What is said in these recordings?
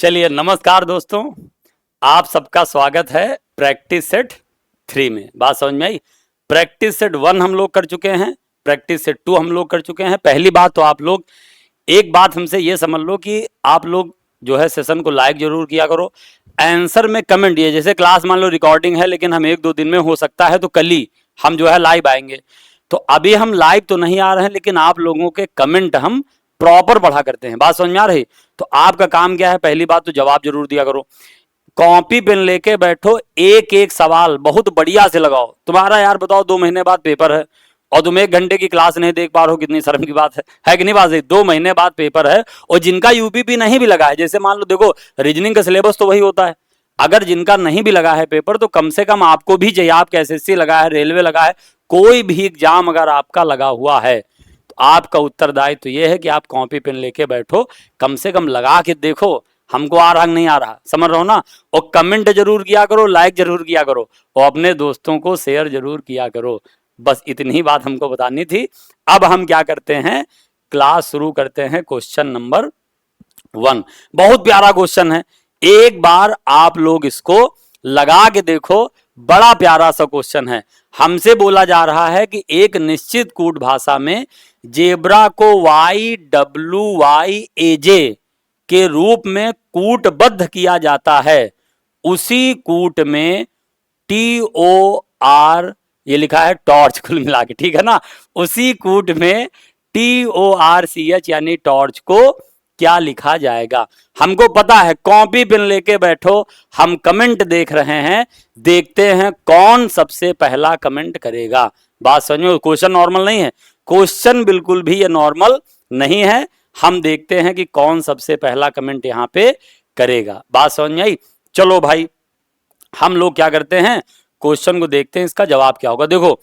चलिए नमस्कार दोस्तों, आप सबका स्वागत है प्रैक्टिस सेट 3 में। बात समझ में आई? प्रैक्टिस सेट 1 हम लोग कर चुके हैं, प्रैक्टिस सेट 2 हम लोग कर चुके हैं। पहली बात तो आप लोग एक बात हमसे ये समझ लो कि आप लोग जो है सेशन को लाइक जरूर किया करो। आंसर में कमेंट दिए, जैसे क्लास मान लो रिकॉर्डिंग है लेकिन हम 1-2 दिन में हो सकता है तो कल ही हम जो है लाइव आएंगे। तो अभी हम लाइव तो नहीं आ रहे हैं लेकिन आप लोगों के कमेंट हम प्रॉपर पढ़ा करते हैं। बात समझ में आ रही? तो आपका काम क्या है? पहली बात तो जवाब जरूर दिया करो। कॉपी पेन लेके बैठो, एक एक सवाल बहुत बढ़िया से लगाओ। तुम्हारा यार बताओ 2 महीने बाद पेपर है और तुम 1 घंटे की क्लास नहीं देख पा रहे हो, कितनी शर्म की बात है कि नहीं? बात है, 2 महीने बाद पेपर है और जिनका यूपीपी नहीं भी लगा है, जैसे मान लो देखो रीजनिंग का सिलेबस तो वही होता है, अगर जिनका नहीं भी लगा है पेपर तो कम से कम आपको भी चाहिए। आपका एसएससी लगा है, रेलवे लगा है, कोई भी एग्जाम अगर आपका लगा हुआ है तो आपका उत्तरदायित्व तो यह है कि आप कॉपी पेन लेके बैठो, कम से कम लगा के देखो हमको आ रहा नहीं आ रहा, समझ रहे हो ना? और कमेंट जरूर किया करो, लाइक जरूर किया करो और अपने दोस्तों को शेयर जरूर किया करो। बस इतनी ही बात हमको बतानी थी। अब हम क्या करते हैं, क्लास शुरू करते हैं। क्वेश्चन नंबर 1 बहुत प्यारा क्वेश्चन है, एक बार आप लोग इसको लगा के देखो। बड़ा प्यारा सा क्वेश्चन है। हमसे बोला जा रहा है कि एक निश्चित कूट भाषा में जेब्रा को YWYAJ के रूप में कूटबद्ध किया जाता है। उसी कूट में TOR, ये लिखा है टॉर्च कुल मिला के, ठीक है ना? उसी कूट में TORCH यानी टॉर्च को क्या लिखा जाएगा? हमको पता है, कॉपी पेन लेके बैठो, हम कमेंट देख रहे हैं, देखते हैं कौन सबसे पहला कमेंट करेगा। बात समझ में? क्वेश्चन नॉर्मल नहीं है, क्वेश्चन बिल्कुल भी ये नॉर्मल नहीं है। हम देखते हैं कि कौन सबसे पहला कमेंट यहां पे करेगा। बात समझ में आई? चलो भाई, हम लोग क्या करते हैं, क्वेश्चन को देखते हैं, इसका जवाब क्या होगा। देखो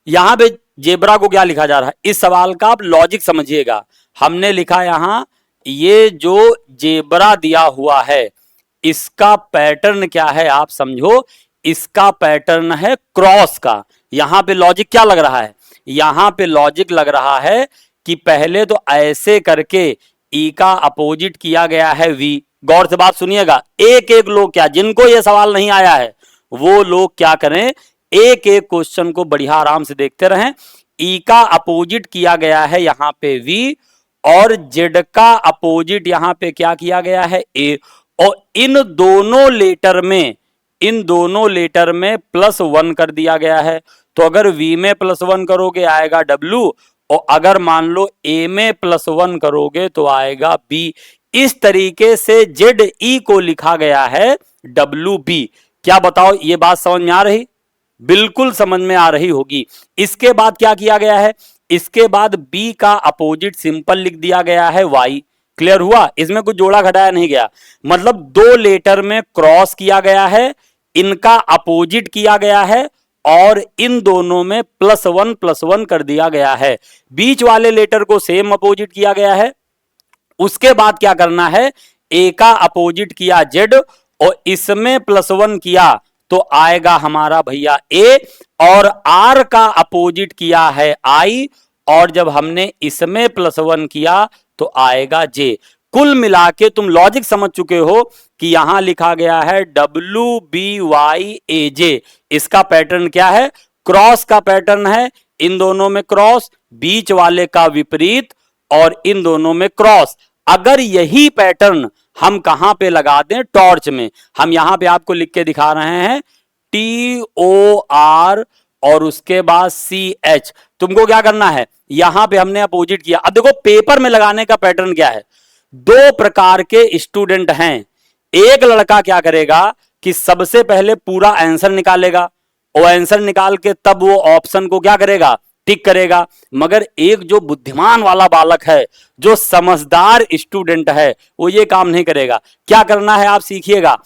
यहां पे जेब्रा को क्या लिखा जा रहा है, इस सवाल का आप लॉजिक समझिएगा। हमने लिखा यहां, ये जो जेब्रा दिया हुआ है इसका पैटर्न क्या है आप समझो। इसका पैटर्न है क्रॉस का। यहां पे लॉजिक क्या लग रहा है? यहां पे लॉजिक लग रहा है कि पहले तो ऐसे करके ई का अपोजिट किया गया है वी। गौर से बात सुनिएगा, एक एक लोग क्या, जिनको यह सवाल नहीं आया है वो लोग क्या करें, एक एक क्वेश्चन को बढ़िया आराम से देखते रहें। ई का अपोजिट किया गया है यहां पे वी और जेड का अपोजिट यहां पे क्या किया गया है, ए। और इन दोनों लेटर में +1 कर दिया गया है। तो अगर वी में +1 करोगे आएगा डब्ल्यू, और अगर मान लो ए में +1 करोगे तो आएगा बी। इस तरीके से जेड ई को लिखा गया है WB। क्या बताओ, ये बात समझ में आ रही? बिल्कुल समझ में आ रही होगी। इसके बाद क्या किया गया है, इसके बाद बी का अपोजिट सिंपल लिख दिया गया है वाई। क्लियर हुआ? इसमें कुछ जोड़ा घटाया नहीं गया, मतलब 2 लेटर में क्रॉस किया गया है, इनका अपोजिट किया गया है और इन दोनों में +1 कर दिया गया है। बीच वाले लेटर को सेम अपोजिट किया गया है। उसके बाद क्या करना है, ए का अपोजिट किया जेड और इसमें +1 किया तो आएगा हमारा भैया ए, और आर का अपोजिट किया है आई, और जब हमने इसमें +1 किया तो आएगा जे। कुल मिला के तुम लॉजिक समझ चुके हो कि यहां लिखा गया है WBYAJ। इसका पैटर्न क्या है? क्रॉस का पैटर्न है, इन दोनों में क्रॉस, बीच वाले का विपरीत और इन दोनों में क्रॉस। अगर यही पैटर्न हम कहां पे लगा दें, टॉर्च में, हम यहां पे आपको लिख के दिखा रहे हैं TOR और उसके बाद CH। तुमको क्या करना है, यहां पे हमने अपोजिट किया। अब देखो पेपर में लगाने का पैटर्न क्या है, 2 प्रकार के स्टूडेंट हैं। एक लड़का क्या करेगा कि सबसे पहले पूरा आंसर निकालेगा और आंसर निकाल के तब वो ऑप्शन को क्या करेगा, टिक करेगा। मगर एक जो बुद्धिमान वाला बालक है, जो समझदार स्टूडेंट है, वो ये काम नहीं करेगा। क्या करना है आप सीखिएगा।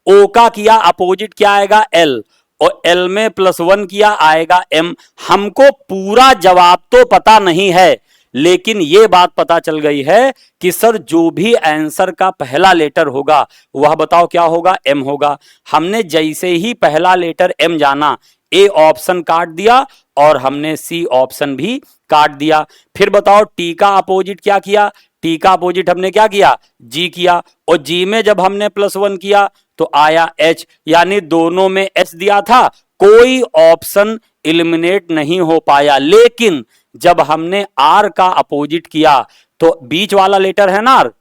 ओ का किया अपोजिट क्या आएगा, एल, और एल में +1 किया आएगा एम। हमको पूरा जवाब तो पता नहीं है लेकिन यह बात पता चल गई है कि सर जो भी आंसर का पहला लेटर होगा वह बताओ क्या होगा, एम होगा। हमने जैसे ही पहला लेटर एम जाना, ए ऑप्शन काट दिया और हमने सी ऑप्शन भी काट दिया। फिर बताओ टी का अपोजिट क्या किया, टी का अपोजिट हमने क्या किया, जी किया, और जी में जब हमने +1 किया तो आया एच, यानी दोनों में एच दिया था, कोई ऑप्शन एलिमिनेट नहीं हो पाया। लेकिन जब हमने आर का अपोजिट किया तो बीच वाला लेटर है ना आर,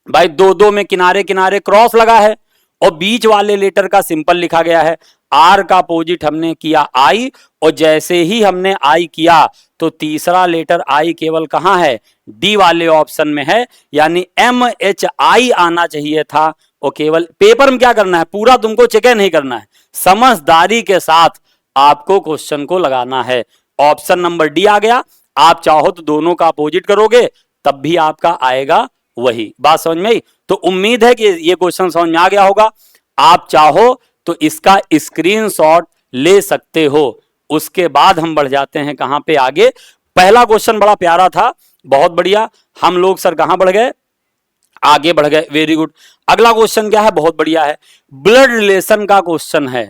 भाई दो दो में किनारे किनारे क्रॉस लगा है और बीच वाले लेटर का सिंपल लिखा गया है। आर का अपोजिट हमने किया आई, और जैसे ही हमने आई किया तो तीसरा लेटर आई केवल कहां है, डी वाले ऑप्शन में है, यानी MHI आना चाहिए था। और केवल पेपर में क्या करना है, पूरा तुमको चेक नहीं करना है, समझदारी के साथ आपको क्वेश्चन को लगाना है। ऑप्शन नंबर डी आ गया, आप चाहो तो दोनों का अपोजिट करोगे तब भी आपका आएगा वही। बात समझ में आई? तो उम्मीद है कि ये क्वेश्चन समझ में आ गया होगा। आप चाहो तो इसका स्क्रीनशॉट ले सकते हो। उसके बाद हम बढ़ जाते हैं कहां पे, आगे। पहला क्वेश्चन बड़ा प्यारा था, बहुत बढ़िया। हम लोग सर कहां बढ़ गए, आगे बढ़ गए, वेरी गुड। अगला क्वेश्चन क्या है, बहुत बढ़िया है, ब्लड रिलेशन का क्वेश्चन है।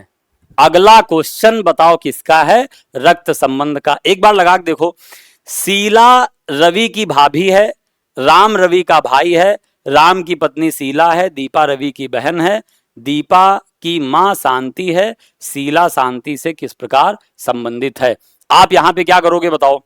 अगला क्वेश्चन बताओ किसका है, रक्त संबंध का। एक बार लगा के देखो, शीला रवि की भाभी है, राम रवि का भाई है, राम की पत्नी शीला है, दीपा रवि की बहन है, दीपा की मां शांति है, शीला शांति से किस प्रकार संबंधित है। आप यहां पे क्या करोगे बताओ,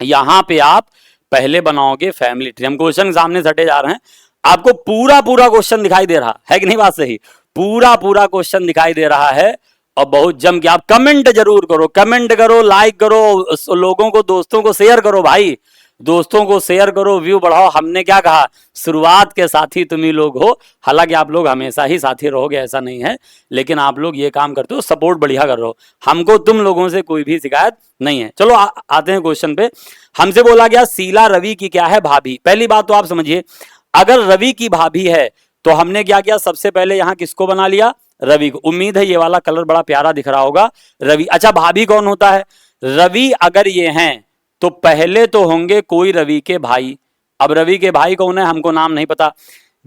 यहां पे आप पहले बनाओगे फैमिली ट्री। हम क्वेश्चन सामने सटे जा रहे हैं, आपको पूरा पूरा क्वेश्चन दिखाई दे रहा है कि नहीं, बात सही, पूरा पूरा क्वेश्चन दिखाई दे रहा है। और बहुत जम के आप कमेंट जरूर करो, कमेंट करो, लाइक करो, लोगों को, दोस्तों को शेयर करो, भाई दोस्तों को शेयर करो, व्यू बढ़ाओ। हमने क्या कहा, शुरुआत के साथी तुम ही लोग हो। हालांकि आप लोग हमेशा ही साथी रहोगे ऐसा नहीं है, लेकिन आप लोग ये काम करते हो, सपोर्ट बढ़िया कर रहे हो, हमको तुम लोगों से कोई भी शिकायत नहीं है। चलो आते हैं क्वेश्चन पे। हमसे बोला गया शीला रवि की क्या है, भाभी। पहली बात तो आप समझिए, अगर रवि की भाभी है तो हमने क्या किया, सबसे पहले यहां किसको बना लिया, रवि को। उम्मीद है ये वाला कलर बड़ा प्यारा दिख रहा होगा, रवि। अच्छा, भाभी कौन होता है, रवि अगर ये हैं तो पहले तो होंगे कोई रवि के भाई। अब रवि के भाई कौन है, हमको नाम नहीं पता।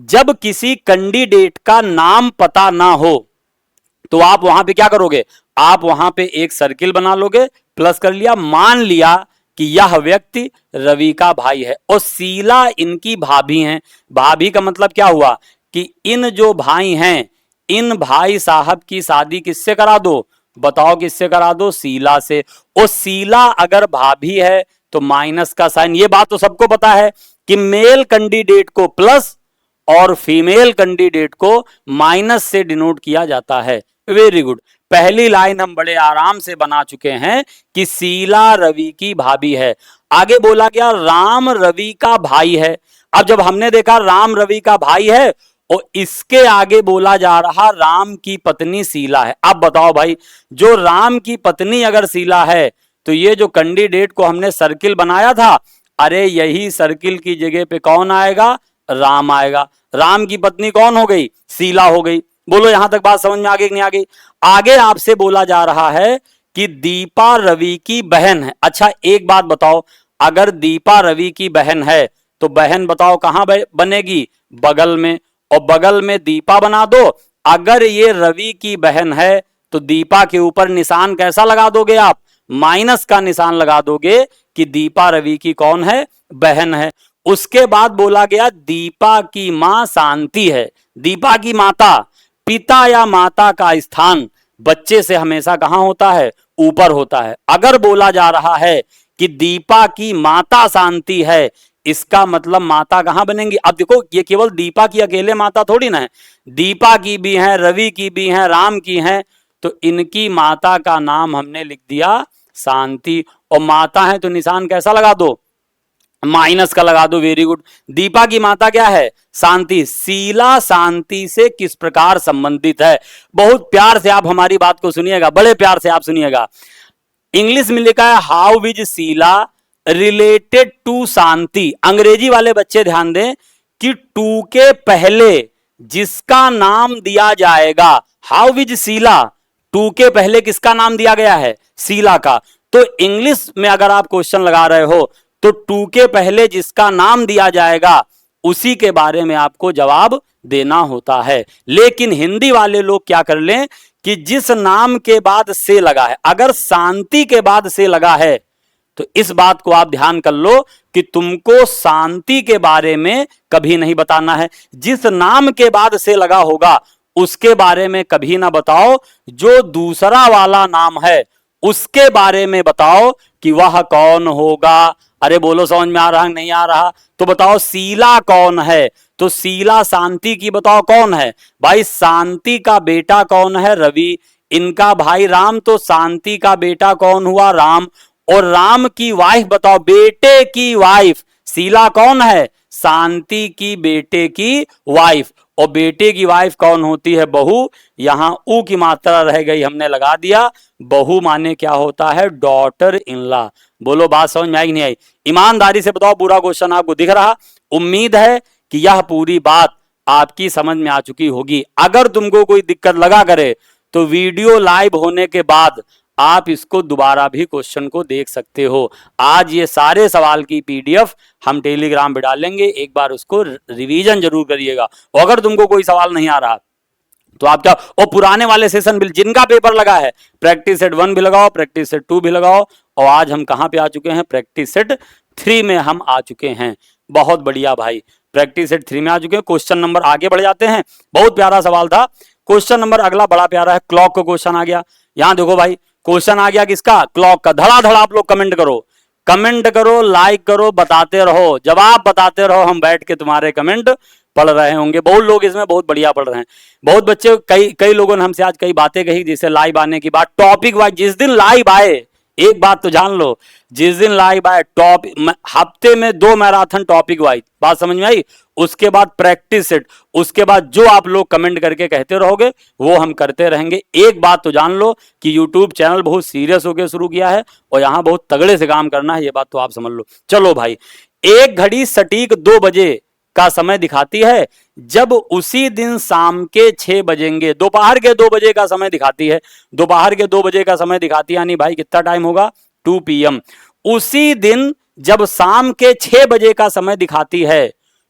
जब किसी कैंडिडेट का नाम पता ना हो तो आप वहां पे क्या करोगे, आप वहां पे एक सर्किल बना लोगे, प्लस कर लिया, मान लिया कि यह व्यक्ति रवि का भाई है और शीला इनकी भाभी हैं। भाभी का मतलब क्या हुआ कि इन जो भाई हैं, इन भाई साहब की शादी किससे करा दो, बताओ किससे करा दो, शीला से। और शीला अगर भाभी है तो माइनस का साइन। ये बात तो सबको पता है कि मेल कैंडिडेट को प्लस और फीमेल कैंडिडेट को माइनस से डिनोट किया जाता है। वेरी गुड, पहली लाइन हम बड़े आराम से बना चुके हैं कि शीला रवि की भाभी है। आगे बोला गया राम रवि का भाई है। अब जब हमने देखा राम रवि का भाई है और इसके आगे बोला जा रहा राम की पत्नी शीला है। अब बताओ भाई, जो राम की पत्नी अगर शीला है तो ये जो कैंडिडेट को हमने सर्किल बनाया था, अरे यही सर्किल की जगह पे कौन आएगा, राम आएगा। राम की पत्नी कौन हो गई, शीला हो गई। बोलो यहां तक बात समझ में आ गई कि नहीं आ गई। आगे आपसे बोला जा रहा है कि दीपा रवि की बहन है। अच्छा एक बात बताओ, अगर दीपा रवि की बहन है तो बहन बताओ कहां बनेगी, बगल में, और बगल में दीपा बना दो। अगर ये रवि की बहन है तो दीपा के ऊपर निशान कैसा लगा दोगे आप, माइनस का निशान लगा दोगे कि दीपा रवि की कौन है, बहन है। उसके बाद बोला गया दीपा की मां शांति है। दीपा की माता, पिता या माता का स्थान बच्चे से हमेशा कहां होता है, ऊपर होता है। अगर बोला जा रहा है कि दीपा की माता शांति है, इसका मतलब माता कहां बनेंगी। अब देखो ये केवल दीपा की अकेले माता थोड़ी ना है, दीपा की भी है, रवि की भी है, राम की है, तो इनकी माता का नाम हमने लिख दिया शांति। और माता है तो निशान कैसा लगा दो, माइनस का लगा दो। वेरी गुड, दीपा की माता क्या है, शांति। शीला शांति से किस प्रकार संबंधित है, बहुत प्यार से आप हमारी बात को सुनिएगा, बड़े प्यार से आप सुनिएगा। इंग्लिश में लिखा है how is Sheela related to Shanti. अंग्रेजी वाले बच्चे ध्यान दें कि टू के पहले जिसका नाम दिया जाएगा, हाउ इज शीला, टू के पहले किसका नाम दिया गया है, शीला का। तो इंग्लिश में अगर आप क्वेश्चन लगा रहे हो तो टू के पहले जिसका नाम दिया जाएगा उसी के बारे में आपको जवाब देना होता है। लेकिन हिंदी वाले लोग क्या कर लें कि जिस नाम के बाद से लगा है, अगर शांति के बाद से लगा है तो इस बात को आप ध्यान कर लो कि तुमको शांति के बारे में कभी नहीं बताना है। जिस नाम के बाद से लगा होगा उसके बारे में कभी ना बताओ, जो दूसरा वाला नाम है उसके बारे में बताओ कि वह कौन होगा। अरे बोलो, समझ में आ रहा नहीं आ रहा? तो बताओ शीला कौन है? तो शीला शांति की बताओ कौन है? भाई शांति का बेटा कौन है? रवि। इनका भाई राम, तो शांति का बेटा कौन हुआ? राम। और राम की वाइफ बताओ, बेटे की वाइफ शीला कौन है? शांति की बेटे की वाइफ। और बेटे की वाइफ कौन होती है? बहू। यहां ऊ की मात्रा रह गई, हमने लगा दिया। बहू माने क्या होता है? Daughter in law. बोलो बात समझ में आई कि नहीं आई? ईमानदारी से बताओ, पूरा क्वेश्चन आपको दिख रहा? उम्मीद है कि यह पूरी बात आपकी समझ में आ चुकी होगी। अगर तुमको कोई दिक्कत लगा करे तो वीडियो लाइव होने के बाद आप इसको दोबारा भी क्वेश्चन को देख सकते हो। आज ये सारे सवाल की पीडीएफ हम टेलीग्राम पे डालेंगे, एक बार उसको रिवीजन जरूर करिएगा। और अगर तुमको कोई सवाल नहीं आ रहा तो आप क्या, और पुराने वाले सेशन भी जिनका पेपर लगा है, प्रैक्टिस सेट 1 भी लगाओ, प्रैक्टिस सेट 2 भी लगाओ। और आज हम कहां पे आ चुके हैं? प्रैक्टिस सेट 3 में हम आ चुके हैं। बहुत बढ़िया भाई, प्रैक्टिस सेट 3 में आ चुके हैं। क्वेश्चन नंबर आगे बढ़ जाते हैं। बहुत प्यारा सवाल था। क्वेश्चन नंबर अगला बड़ा प्यारा है। क्लॉक का क्वेश्चन आ गया। यहां देखो भाई, क्वेश्चन आ गया किसका? क्लॉक का। धड़ाधड़ आप लोग कमेंट करो, कमेंट करो, लाइक करो, बताते रहो, जवाब बताते रहो। हम बैठ के तुम्हारे कमेंट पढ़ रहे होंगे। बहुत लोग इसमें बहुत बढ़िया पढ़ रहे हैं। बहुत बच्चे, कई लोगों ने हमसे आज कई बातें कही, जैसे लाइव आने की बात, टॉपिक वाइज। जिस दिन लाइव आए, एक बात तो जान लो, जिस दिन लाइव आए टॉपिक, हफ्ते में 2 मैराथन टॉपिक वाइज। बात समझ में आई? उसके बाद प्रैक्टिस सेट, उसके बाद जो आप लोग कमेंट करके कहते रहोगे वो हम करते रहेंगे। एक बात तो जान लो कि यूट्यूब चैनल बहुत सीरियस होकर शुरू किया है और यहां बहुत तगड़े से काम करना है, ये बात तो आप समझ लो। चलो भाई, एक घड़ी सटीक 2 बजे का समय दिखाती है जब उसी दिन शाम के 6 बजेंगे। दोपहर के 2 बजे का समय दिखाती है, दोपहर के 2 बजे का समय दिखाती है, यानी भाई कितना टाइम होगा? 2 PM। उसी दिन जब शाम के 6 बजे का समय दिखाती है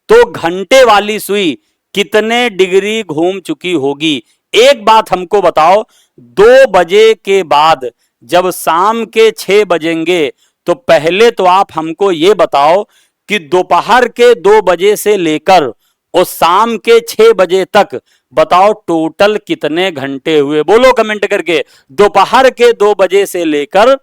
तो घंटे वाली सुई कितने डिग्री घूम चुकी होगी? एक बात हमको बताओ, 2 बजे के बाद जब शाम के 6 बजेंगे तो पहले तो आप हमको ये बताओ कि दोपहर के 2 बजे से लेकर और शाम के 6 बजे तक बताओ टोटल कितने घंटे हुए? बोलो कमेंट करके। दोपहर के 2 बजे से लेकर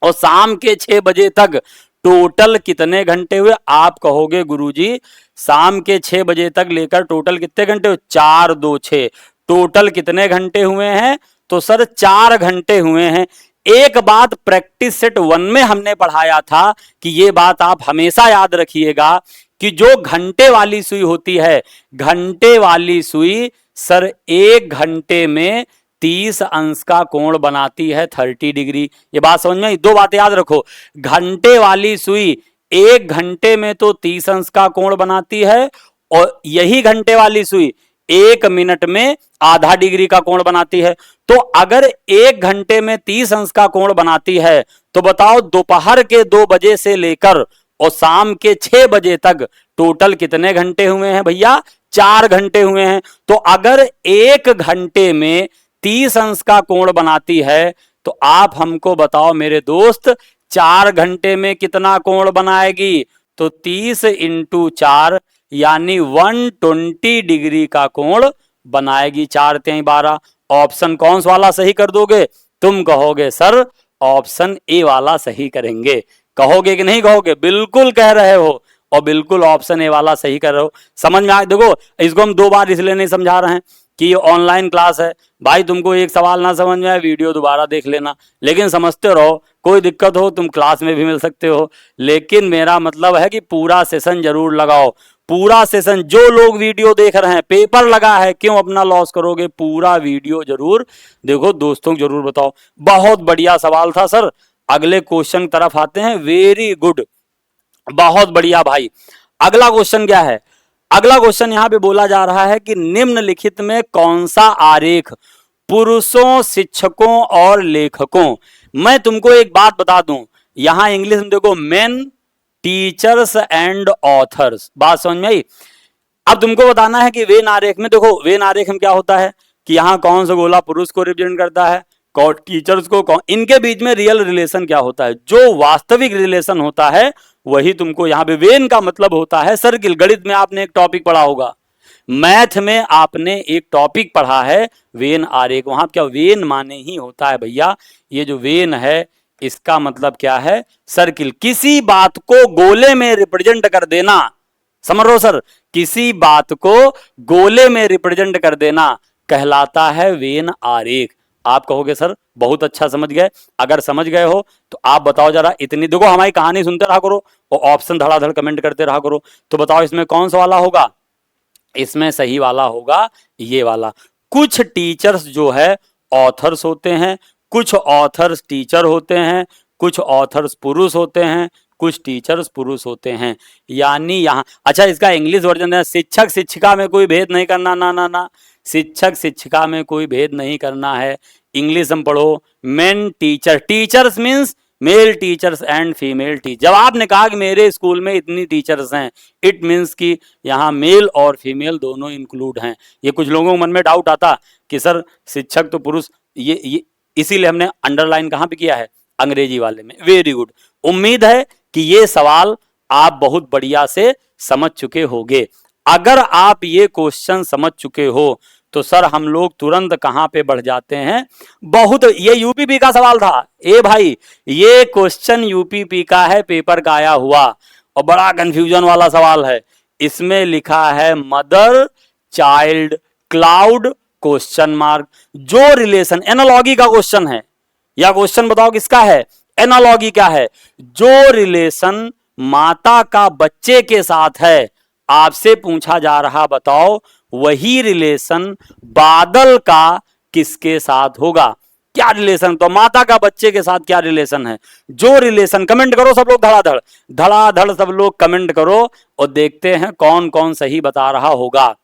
और शाम के 6 बजे तक टोटल कितने घंटे हुए? आप कहोगे गुरुजी शाम के 6 बजे तक लेकर टोटल कितने घंटे हुए? 4 2 6। टोटल कितने घंटे हुए हैं? तो सर 4 घंटे हुए हैं। एक बात प्रैक्टिस सेट 1 में हमने पढ़ाया था कि ये बात आप हमेशा याद रखिएगा कि जो घंटे वाली सुई होती है, घंटे वाली सुई सर 1 घंटे में 30 अंश का कोण बनाती है, 30 डिग्री। ये बात समझ में आई? 2 बातें याद रखो, घंटे वाली सुई 1 घंटे में तो 30 अंश का कोण बनाती है और यही घंटे वाली सुई 1 मिनट में आधा डिग्री का कोण बनाती है। तो अगर 1 घंटे में 30 अंश का कोण बनाती है तो बताओ दोपहर के 2 बजे से लेकर और शाम के 6 बजे तक टोटल कितने घंटे हुए हैं भैया? 4 घंटे हुए हैं। तो अगर 1 घंटे में 30 अंश का कोण बनाती है तो आप हमको बताओ मेरे दोस्त, 4 घंटे में कितना कोण बनाएगी? तो 30 × 4 यानी 120 डिग्री का कोण बनाएगी। 4 3 12। ऑप्शन कौन सा वाला सही कर दोगे? तुम कहोगे सर ऑप्शन ए वाला सही करेंगे। कहोगे कि नहीं कहोगे? बिल्कुल कह रहे हो और बिल्कुल ऑप्शन ए वाला सही कर रहे हो। समझ में आए? देखो, इसको हम 2 बार इसलिए नहीं समझा रहे हैं कि ये ऑनलाइन क्लास है। भाई तुमको एक सवाल ना समझ में आए, वीडियो दोबारा देख लेना, लेकिन समझते रहो। कोई दिक्कत हो तुम क्लास में भी मिल सकते हो, लेकिन मेरा मतलब है कि पूरा सेशन जरूर लगाओ। पूरा सेशन, जो लोग वीडियो देख रहे हैं, पेपर लगा है, क्यों अपना लॉस करोगे? पूरा वीडियो जरूर देखो, दोस्तों को जरूर बताओ। बहुत बढ़िया सवाल था सर। अगले क्वेश्चन की तरफ आते हैं। वेरी गुड, बहुत बढ़िया भाई। अगला क्वेश्चन क्या है? अगला क्वेश्चन यहां पे बोला जा रहा है कि निम्नलिखित में कौन सा आरेख पुरुषों, शिक्षकों और लेखकों। मैं तुमको एक बात बता दूं, यहां इंग्लिश में देखो, मेन, टीचर्स एंड ऑथर्स। बात समझ में आई? अब तुमको बताना है कि वेन आरेख में देखो, वेन आरेख में क्या होता है कि यहां कौन सा गोला पुरुष को रिप्रेजेंट करता है, टीचर्स को इनके बीच में रियल रिलेशन क्या होता है, जो वास्तविक रिलेशन होता है वही तुमको यहाँ पे वेन का मतलब होता है सर्किल। गणित में आपने एक टॉपिक पढ़ा होगा, मैथ में आपने एक टॉपिक पढ़ा है वेन आरेख, वहां क्या वेन माने ही होता है भैया, ये जो वेन है इसका मतलब क्या है सर्किल। किसी बात को गोले में रिप्रेजेंट कर देना, समझ रहे हो सर, किसी बात को गोले में रिप्रेजेंट कर देना कहलाता है वेन आरेख। आप कहोगे सर बहुत अच्छा समझ गए, अगर समझ गए हो तो आप बताओ जरा, इतनी देखो हमारी कहानी सुनते रहा करो और ऑप्शन धड़ाधड़ कमेंट करते रहा करो, तो बताओ इसमें कौन सा वाला होगा, इसमें सही वाला होगा ये वाला। कुछ टीचर्स जो है ऑथर्स होते हैं, कुछ ऑथर्स टीचर होते हैं, कुछ ऑथर्स पुरुष होते हैं, कुछ टीचर्स पुरुष होते हैं। यानी यहाँ अच्छा इसका इंग्लिश वर्जन है, शिक्षक शिक्षिका में कोई भेद नहीं करना, ना ना ना, शिक्षक शिक्षिका में कोई भेद नहीं करना है। इंग्लिश हम पढ़ो, main teacher, teachers means male teachers and female teacher. जब आपने कहा कि मेरे स्कूल में इतनी टीचर्स हैं, इट मीन्स कि यहाँ मेल और फीमेल दोनों इंक्लूड हैं। ये कुछ लोगों के मन में डाउट आता कि सर शिक्षक तो पुरुष, ये इसीलिए हमने अंडरलाइन कहाँ पे किया है, अंग्रेजी वाले में। वेरी गुड, उम्मीद है कि ये सवाल आप बहुत बढ़िया से समझ चुके होंगे। अगर आप ये क्वेश्चन समझ चुके हो तो सर हम लोग तुरंत कहां पे बढ़ जाते हैं, बहुत, ये यूपीपी का सवाल था ए भाई, ये क्वेश्चन यूपीपी का है, पेपर का आया हुआ और बड़ा कंफ्यूजन वाला सवाल है। इसमें लिखा है mother child cloud question mark, जो रिलेशन, एनालॉगी का क्वेश्चन है, या क्वेश्चन बताओ किसका है, एनालॉगी क्या है, जो रिलेशन माता का बच्चे के साथ है, आपसे पूछा जा रहा बताओ वही रिलेशन बादल का किसके साथ होगा। क्या रिलेशन, तो माता का बच्चे के साथ क्या रिलेशन है, जो रिलेशन, कमेंट करो सब लोग, धड़ाधड़ धड़ाधड़ सब लोग कमेंट करो और देखते हैं कौन कौन सही बता रहा होगा।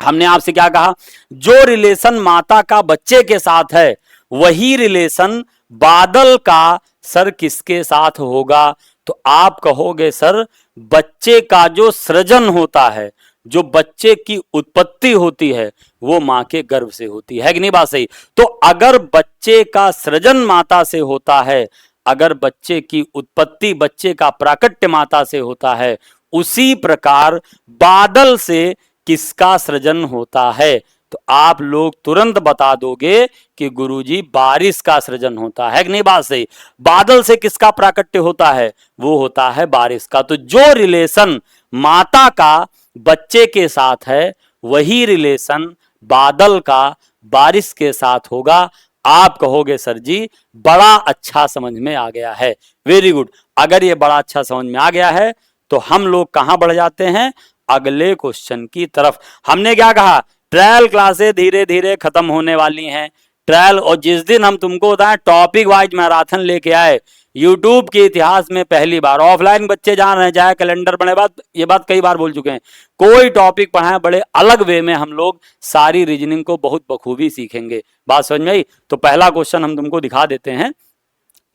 हमने आपसे क्या कहा, जो रिलेशन माता का बच्चे के साथ है वही रिलेशन बादल का सर किसके साथ होगा, तो आप कहोगे सर बच्चे का जो सृजन होता है, जो बच्चे की उत्पत्ति होती है वो मां के गर्भ से होती है कि नहीं बात सही। तो अगर बच्चे का सृजन माता से होता है, अगर बच्चे की उत्पत्ति, बच्चे का प्राकट्य माता से होता है, उसी प्रकार बादल से किसका सृजन होता है, तो आप लोग तुरंत बता दोगे कि गुरुजी बारिश का सृजन होता है कि नहीं बात सही। बादल से किसका प्राकट्य होता है, वो होता है बारिश का। तो जो रिलेशन माता का बच्चे के साथ है वही रिलेशन बादल का बारिश के साथ होगा। आप कहोगे सर जी बड़ा अच्छा समझ में आ गया है, वेरी गुड। अगर ये बड़ा अच्छा समझ में आ गया है तो हम लोग कहां बढ़ जाते हैं, अगले क्वेश्चन की तरफ। हमने क्या कहा, ट्रायल क्लासेस धीरे धीरे खत्म होने वाली हैं, ट्रायल, और जिस दिन हम तुमको बताएं टॉपिक वाइज मैराथन लेके आए, यूट्यूब के इतिहास में पहली बार ऑफलाइन बच्चे जान रहे हैं, चाहे कैलेंडर बने, बात ये बात कई बार बोल चुके हैं, कोई टॉपिक पढ़ाएं बड़े अलग वे में हम लोग सारी रीजनिंग को बहुत बखूबी सीखेंगे। बात समझ में आई। तो पहला क्वेश्चन हम तुमको दिखा देते हैं,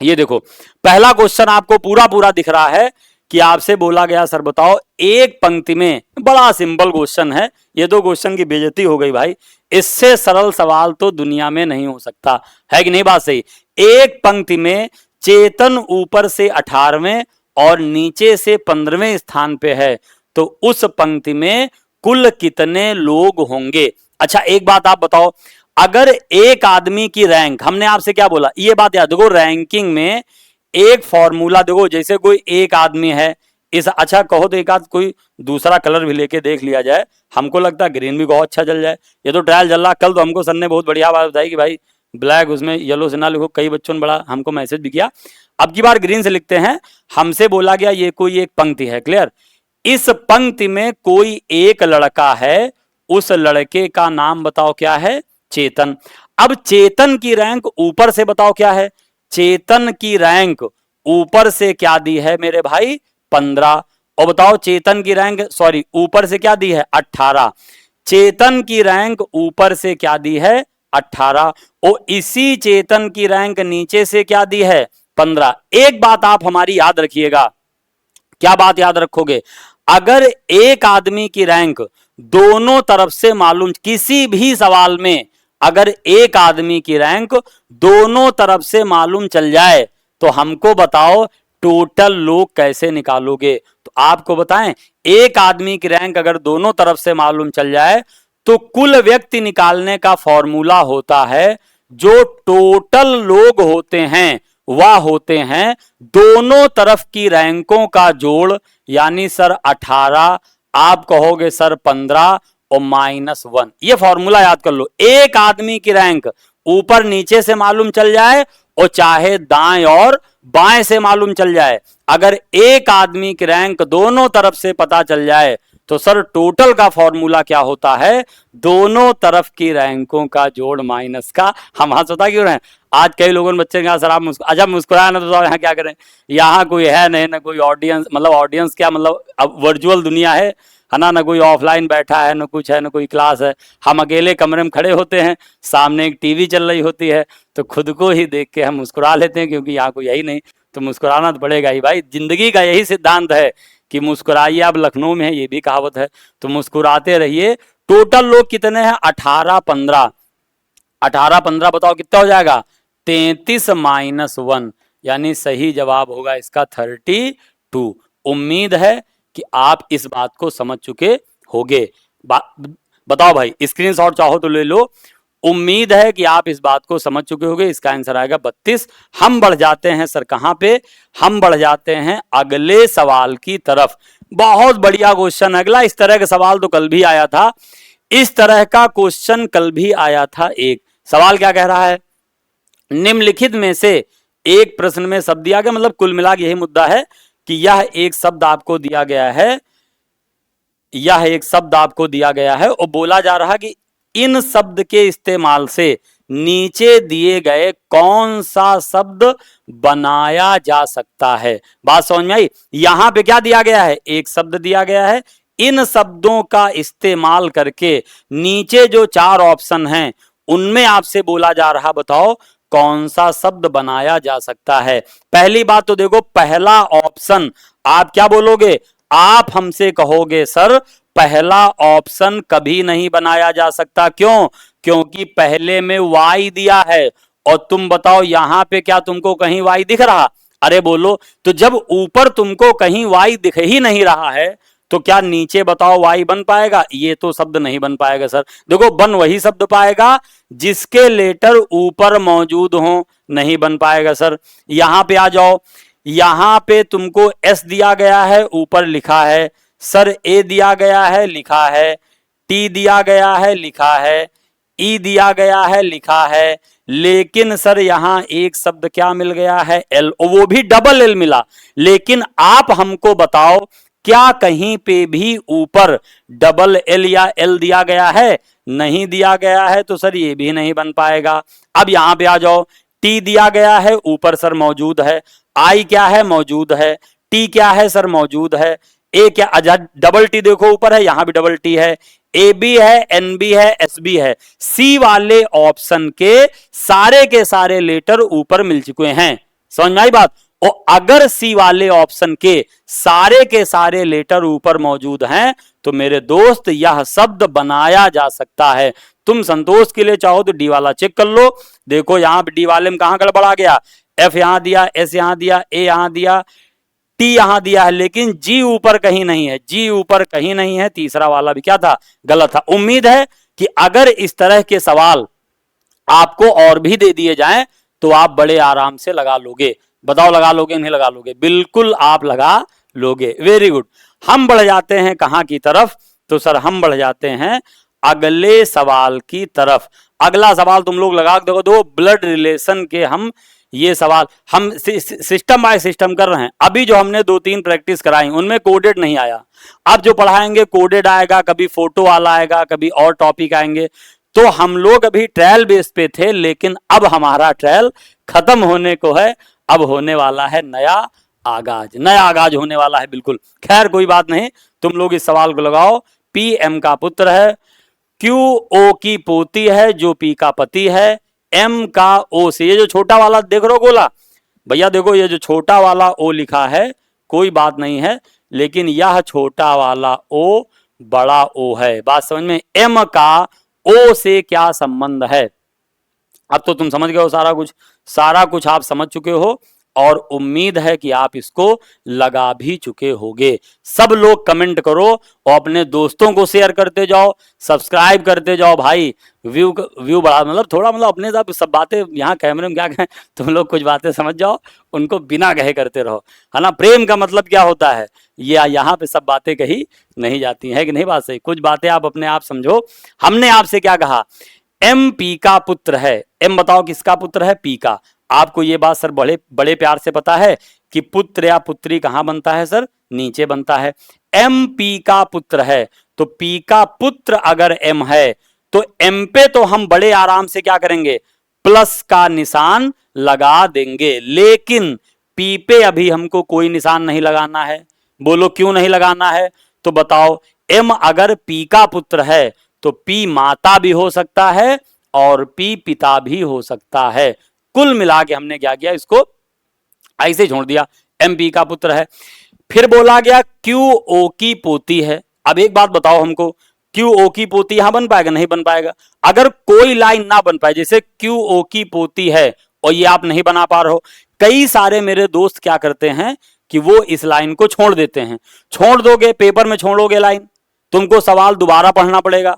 ये देखो पहला क्वेश्चन आपको पूरा पूरा दिख रहा है कि आपसे बोला गया सर बताओ एक पंक्ति में, बड़ा सिंपल क्वेश्चन है, ये दो क्वेश्चन की बेइज्जती हो गई भाई, इससे सरल सवाल तो दुनिया में नहीं हो सकता है कि नहीं बात सही। एक पंक्ति में चेतन ऊपर से 18वें और नीचे से 15वें स्थान पे है, तो उस पंक्ति में कुल कितने लोग होंगे। अच्छा एक बात आप बताओ, अगर एक आदमी की रैंक, हमने आपसे क्या बोला, ये बात याद देखो, रैंकिंग में एक फॉर्मूला देखो, जैसे कोई एक आदमी है इस, अच्छा कहो तो एक आध कोई दूसरा कलर भी लेके देख लिया जाए, हमको लगता है ग्रीन भी बहुत अच्छा चल जाए। ये तो ट्रायल चल रहा, कल तो हमको सर ने बहुत बढ़िया बात बताई कि भाई ब्लैक उसमें येलो से ना लिखो, कई बच्चों ने बड़ा हमको मैसेज भी किया, अब की बार ग्रीन से लिखते हैं। हमसे बोला गया ये कोई एक पंक्ति है, क्लियर, इस पंक्ति में कोई एक लड़का है, उस लड़के का नाम बताओ क्या है, चेतन। अब चेतन की रैंक ऊपर से बताओ क्या है, चेतन की रैंक ऊपर से क्या दी है मेरे भाई, 15, और बताओ चेतन की रैंक, सॉरी ऊपर से क्या दी है, 18, चेतन की रैंक ऊपर से क्या दी है, 18, और इसी चेतन की रैंक नीचे से क्या दी है, 15। एक बात आप हमारी याद रखिएगा, क्या बात याद रखोगे, अगर एक आदमी की रैंक दोनों तरफ से मालूम, किसी भी सवाल में अगर एक आदमी की रैंक दोनों तरफ से मालूम चल जाए तो हमको बताओ टोटल लोग कैसे निकालोगे। तो आपको बताएं, एक आदमी की रैंक अगर दोनों तरफ से मालूम चल जाए तो कुल व्यक्ति निकालने का फॉर्मूला होता है, जो टोटल लोग होते हैं वह होते हैं दोनों तरफ की रैंकों का जोड़, यानी सर 18, आप कहोगे सर 15 और -1। ये फॉर्मूला याद कर लो। एक आदमी की रैंक ऊपर नीचे से मालूम चल जाए और चाहे दाएं और बाएं से मालूम चल जाए, अगर एक आदमी की रैंक दोनों तरफ से पता चल जाए तो सर टोटल का फॉर्मूला क्या होता है, दोनों तरफ की रैंकों का जोड़ माइनस का। हम हंसता क्यों रहे? आज कई लोगों ने बच्चे कहा सर आप अच्छा मुस्कुराए ना, तो यहाँ क्या करें, यहाँ कोई है नहीं ना कोई ऑडियंस, मतलब ऑडियंस क्या, मतलब अब वर्चुअल दुनिया है ना, ना कोई ऑफलाइन बैठा है, ना कुछ है, ना कोई क्लास है। हम अकेले कमरे में खड़े होते हैं, सामने एक टीवी चल रही होती है, तो खुद को ही देख के हम मुस्कुरा लेते हैं, क्योंकि यहाँ कोई यही नहीं, तो मुस्कुराना तो पड़ेगा ही भाई। जिंदगी का यही सिद्धांत है कि मुस्कुराइए। आप लखनऊ में है, ये भी कहावत है, तो मुस्कुराते रहिए। टोटल लोग कितने हैं? 18 15, 18 15 बताओ कितना हो जाएगा? 33 -1, यानी सही जवाब होगा इसका 32। उम्मीद है कि आप इस बात को समझ चुके होगे। बताओ भाई, स्क्रीनशॉट चाहो तो ले लो। उम्मीद है कि आप इस बात को समझ चुके होंगे। इसका आंसर आएगा 32। हम बढ़ जाते हैं सर कहां पे? हम बढ़ जाते हैं अगले सवाल की तरफ। बहुत बढ़िया क्वेश्चन अगला। इस तरह का सवाल तो कल भी आया था, इस तरह का क्वेश्चन कल भी आया था। एक सवाल क्या कह रहा है, निम्नलिखित में से एक प्रश्न में शब्द दिया गया, मतलब कुल मिला यही मुद्दा है कि यह एक शब्द आपको दिया गया है, यह एक शब्द आपको दिया गया है और बोला जा रहा कि इन शब्द के इस्तेमाल से नीचे दिए गए कौन सा शब्द बनाया जा सकता है। बात समझ में आई? यहां पे क्या दिया गया है? एक शब्द दिया गया है, इन शब्दों का इस्तेमाल करके नीचे जो 4 ऑप्शन हैं उनमें आपसे बोला जा रहा, बताओ कौन सा शब्द बनाया जा सकता है। पहली बात तो देखो, पहला ऑप्शन आप क्या बोलोगे? आप हमसे कहोगे सर पहला ऑप्शन कभी नहीं बनाया जा सकता। क्यों? क्योंकि पहले में y दिया है और तुम बताओ यहां पे क्या तुमको कहीं y दिख रहा? अरे बोलो, तो जब ऊपर तुमको कहीं y दिख ही नहीं रहा है तो क्या नीचे बताओ y बन पाएगा? ये तो शब्द नहीं बन पाएगा सर। देखो, बन वही शब्द पाएगा जिसके लेटर ऊपर मौजूद हो, नहीं बन पाएगा सर। यहां पे आ जाओ, यहां पे तुमको s दिया गया है, ऊपर लिखा है सर ए दिया गया है, लिखा है टी दिया गया है, लिखा है ई दिया गया है, लिखा है, लेकिन सर यहां एक शब्द क्या मिल गया है? एल, वो भी डबल एल मिला। लेकिन आप हमको बताओ क्या कहीं पे भी ऊपर डबल एल या एल दिया गया है? नहीं दिया गया है, तो सर ये भी नहीं बन पाएगा। अब यहां पे आ जाओ, टी दिया गया है, ऊपर सर मौजूद है, आई क्या है? मौजूद है, टी क्या है सर? मौजूद है, ए क्या, डबल टी देखो ऊपर है, यहां भी डबल टी है, ए बी है, एन बी है, एस बी है। सी वाले ऑप्शन के सारे लेटर ऊपर मिल चुके हैं। समझ में आई बात? और अगर सी वाले ऑप्शन के सारे लेटर ऊपर मौजूद हैं तो मेरे दोस्त यह शब्द बनाया जा सकता है। तुम संतोष के लिए चाहो तो डी वाला चेक कर लो। देखो यहां पे डी वाले में कहां गड़बड़ आ गया? एफ यहां दिया, एस यहां दिया, ए यहां दिया, टी यहां दिया है, लेकिन जी ऊपर कहीं नहीं है, जी ऊपर कहीं नहीं है। तीसरा वाला भी क्या था? गलत था। उम्मीद है कि अगर इस तरह के सवाल आपको और भी दे दिए जाएं तो आप बड़े आराम से लगा लोगे। बताओ लगा लोगे नहीं लगा लोगे? बिल्कुल आप लगा लोगे। Very good. हम बढ़ जाते हैं कहां की तरफ? तो सर हम बढ़ जाते हैं अगले सवाल की तरफ। अगला सवाल तुम लोग लगा देखो, दो ब्लड रिलेशन के हम ये सवाल हम सिस्टम बाय सिस्टम कर रहे हैं। अभी जो हमने 2-3 प्रैक्टिस कराई उनमें कोडेड नहीं आया, अब जो पढ़ाएंगे कोडेड आएगा, कभी फोटो वाला आएगा, कभी और टॉपिक आएंगे। तो हम लोग अभी ट्रायल बेस पे थे, लेकिन अब हमारा ट्रायल खत्म होने को है। अब होने वाला है नया आगाज, नया आगाज होने वाला है। बिल्कुल, खैर कोई बात नहीं, तुम लोग इस सवाल को लगाओ। पी एम का पुत्र है, क्यू ओ की पोती है, जो पी का पति है, एम का ओ से, ये जो छोटा वाला देख रहे हो गोला भैया, देखो ये जो छोटा वाला ओ लिखा है कोई बात नहीं है, लेकिन यह छोटा वाला ओ बड़ा ओ है। बात समझ में? एम का ओ से क्या संबंध है। अब तो तुम समझ गए हो सारा कुछ आप समझ चुके हो और उम्मीद है कि आप इसको लगा भी चुके होगे। सब लोग कमेंट करो और अपने दोस्तों को शेयर करते जाओ, सब्सक्राइब करते जाओ भाई। व्यू बढ़ा, मतलब थोड़ा, मतलब अपने साथ सब बातें यहाँ कैमरे में क्या कहें, तुम लोग कुछ बातें समझ जाओ, उनको बिना कहे करते रहो, है ना। प्रेम का मतलब क्या होता है, ये यहाँ पे सब बातें कही नहीं जाती है कि नहीं। बात सही, कुछ बातें आप अपने आप समझो। हमने आपसे क्या कहा, एम पी का पुत्र है। एम बताओ किसका पुत्र है, पी का। आपको ये बात सर बड़े बड़े प्यार से पता है कि पुत्र या पुत्री कहां बनता है सर, नीचे बनता है। एम पी का पुत्र है, तो पी का पुत्र अगर एम है तो एम पे तो हम बड़े आराम से क्या करेंगे, प्लस का निशान लगा देंगे। लेकिन पी पे अभी हमको कोई निशान नहीं लगाना है। बोलो क्यों नहीं लगाना है, तो बताओ। एम अगर पी का पुत्र है तो पी माता भी हो सकता है और पी पिता भी हो सकता है। कुल मिला के हमने क्या किया, इसको ऐसे छोड़ दिया, एम पी का पुत्र है। फिर बोला गया क्यू ओ की पोती है। अब एक बात बताओ हमको, क्यू ओ की पोती यहां बन पाएगा, नहीं बन पाएगा। अगर कोई लाइन ना बन पाए, जैसे क्यू ओ की पोती है और ये आप नहीं बना पा रहे हो, कई सारे मेरे दोस्त क्या करते हैं कि वो इस लाइन को छोड़ देते हैं। छोड़ दोगे, पेपर में छोड़ोगे लाइन, तुमको सवाल दोबारा पढ़ना पड़ेगा